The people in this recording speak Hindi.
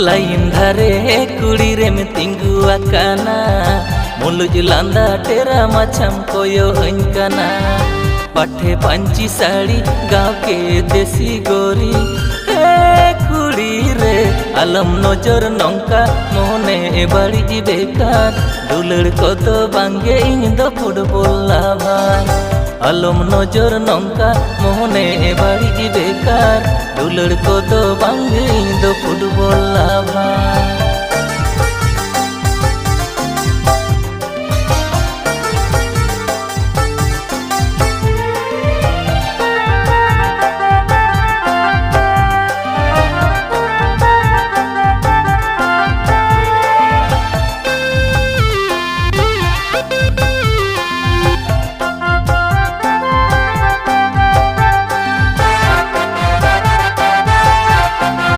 लाइन धारे कुड़ी रे में तिंगु आकाना मुलुज लांदा तेरा मछम कोयो हंकना पठे पंची साड़ी गाँव के देसी गोरी कुड़ी रे आलम नजर नौका मोहने बड़ी बेकार दुलड़ को तो बांगे इन दो फुटबॉल लाभार आलम नजर नौका मोहने बड़ी बेकार दुलड़ को तो बांगे इन दो फुटबॉल लाभार।